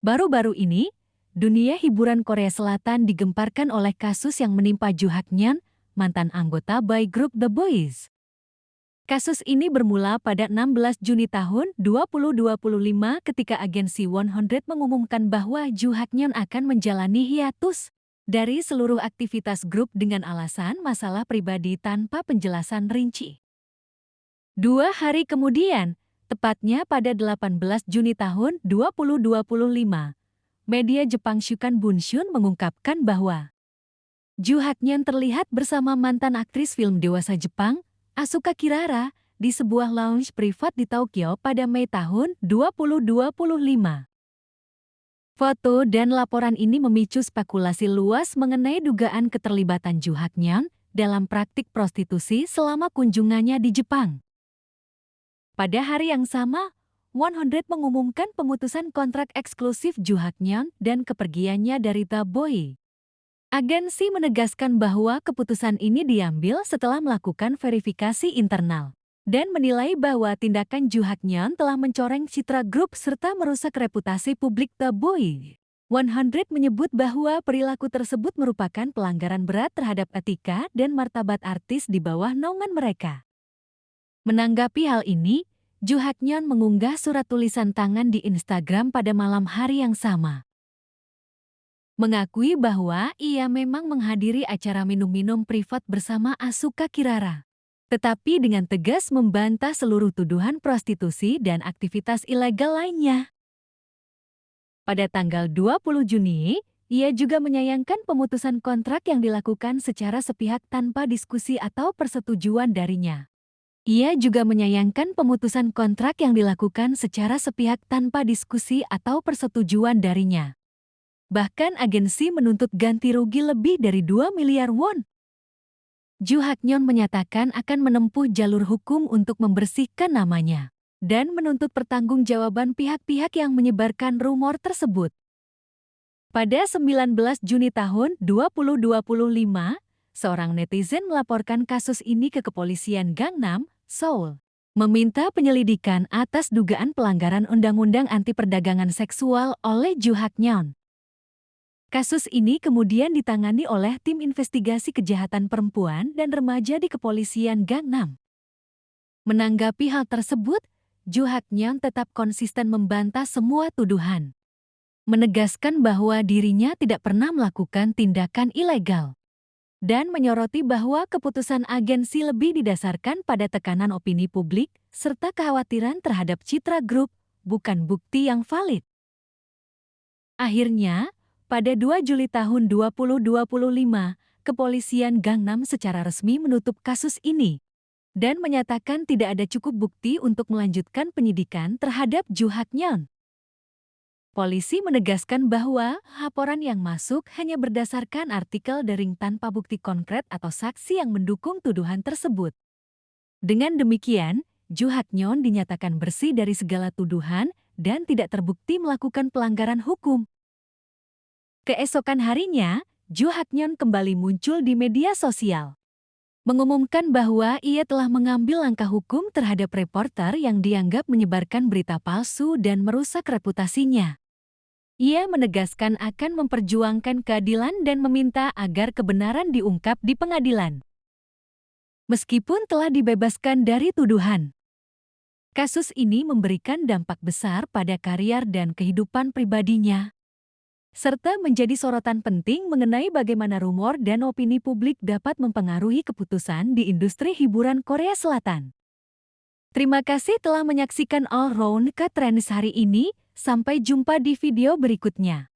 Baru-baru ini, dunia hiburan Korea Selatan digemparkan oleh kasus yang menimpa Joo Hak-nyeon, mantan anggota boy group The Boys. Kasus ini bermula pada 16 Juni tahun 2025 ketika agensi 100 mengumumkan bahwa Joo Hak-nyeon akan menjalani hiatus dari seluruh aktivitas grup dengan alasan masalah pribadi tanpa penjelasan rinci. 2 hari kemudian, tepatnya pada 18 Juni tahun 2025, media Jepang Shukan Bunshun mengungkapkan bahwa Joo Hak-nyeon terlihat bersama mantan aktris film dewasa Jepang, Asuka Kirara, di sebuah lounge privat di Tokyo pada Mei tahun 2025. Foto dan laporan ini memicu spekulasi luas mengenai dugaan keterlibatan Joo Hak-nyeon dalam praktik prostitusi selama kunjungannya di Jepang. Pada hari yang sama, 100 mengumumkan pemutusan kontrak eksklusif Joo Hak-nyeon dan kepergiannya dari The Boys. Agensi menegaskan bahwa keputusan ini diambil setelah melakukan verifikasi internal dan menilai bahwa tindakan Joo Hak-nyeon telah mencoreng citra grup serta merusak reputasi publik The Boys. 100 menyebut bahwa perilaku tersebut merupakan pelanggaran berat terhadap etika dan martabat artis di bawah naungan mereka. Menanggapi hal ini, Joo Hak-nyeon mengunggah surat tulisan tangan di Instagram pada malam hari yang sama, mengakui bahwa ia memang menghadiri acara minum-minum privat bersama Asuka Kirara, tetapi dengan tegas membantah seluruh tuduhan prostitusi dan aktivitas ilegal lainnya. Pada tanggal 20 Juni, ia juga menyayangkan pemutusan kontrak yang dilakukan secara sepihak tanpa diskusi atau persetujuan darinya. Ia juga menyayangkan pemutusan kontrak yang dilakukan secara sepihak tanpa diskusi atau persetujuan darinya. Bahkan agensi menuntut ganti rugi lebih dari 2 miliar won. Joo Hak-nyeon menyatakan akan menempuh jalur hukum untuk membersihkan namanya dan menuntut pertanggungjawaban pihak-pihak yang menyebarkan rumor tersebut. Pada 19 Juni tahun 2025, seorang netizen melaporkan kasus ini ke kepolisian Gangnam, Seoul, meminta penyelidikan atas dugaan pelanggaran undang-undang anti perdagangan seksual oleh Joo Hak-nyeon. Kasus ini kemudian ditangani oleh tim investigasi kejahatan perempuan dan remaja di kepolisian Gangnam. Menanggapi hal tersebut, Joo Hak-nyeon tetap konsisten membantah semua tuduhan, menegaskan bahwa dirinya tidak pernah melakukan tindakan ilegal, dan menyoroti bahwa keputusan agensi lebih didasarkan pada tekanan opini publik serta kekhawatiran terhadap citra grup, bukan bukti yang valid. Akhirnya, pada 2 Juli tahun 2025, kepolisian Gangnam secara resmi menutup kasus ini dan menyatakan tidak ada cukup bukti untuk melanjutkan penyidikan terhadap Joo Hak-nyeon. Polisi menegaskan bahwa laporan yang masuk hanya berdasarkan artikel daring tanpa bukti konkret atau saksi yang mendukung tuduhan tersebut. Dengan demikian, Joo Hak-nyeon dinyatakan bersih dari segala tuduhan dan tidak terbukti melakukan pelanggaran hukum. Keesokan harinya, Joo Hak-nyeon kembali muncul di media sosial, mengumumkan bahwa ia telah mengambil langkah hukum terhadap reporter yang dianggap menyebarkan berita palsu dan merusak reputasinya. Ia menegaskan akan memperjuangkan keadilan dan meminta agar kebenaran diungkap di pengadilan. Meskipun telah dibebaskan dari tuduhan, kasus ini memberikan dampak besar pada karier dan kehidupan pribadinya, serta menjadi sorotan penting mengenai bagaimana rumor dan opini publik dapat mempengaruhi keputusan di industri hiburan Korea Selatan. Terima kasih telah menyaksikan All Round Ke Trends hari ini. Sampai jumpa di video berikutnya.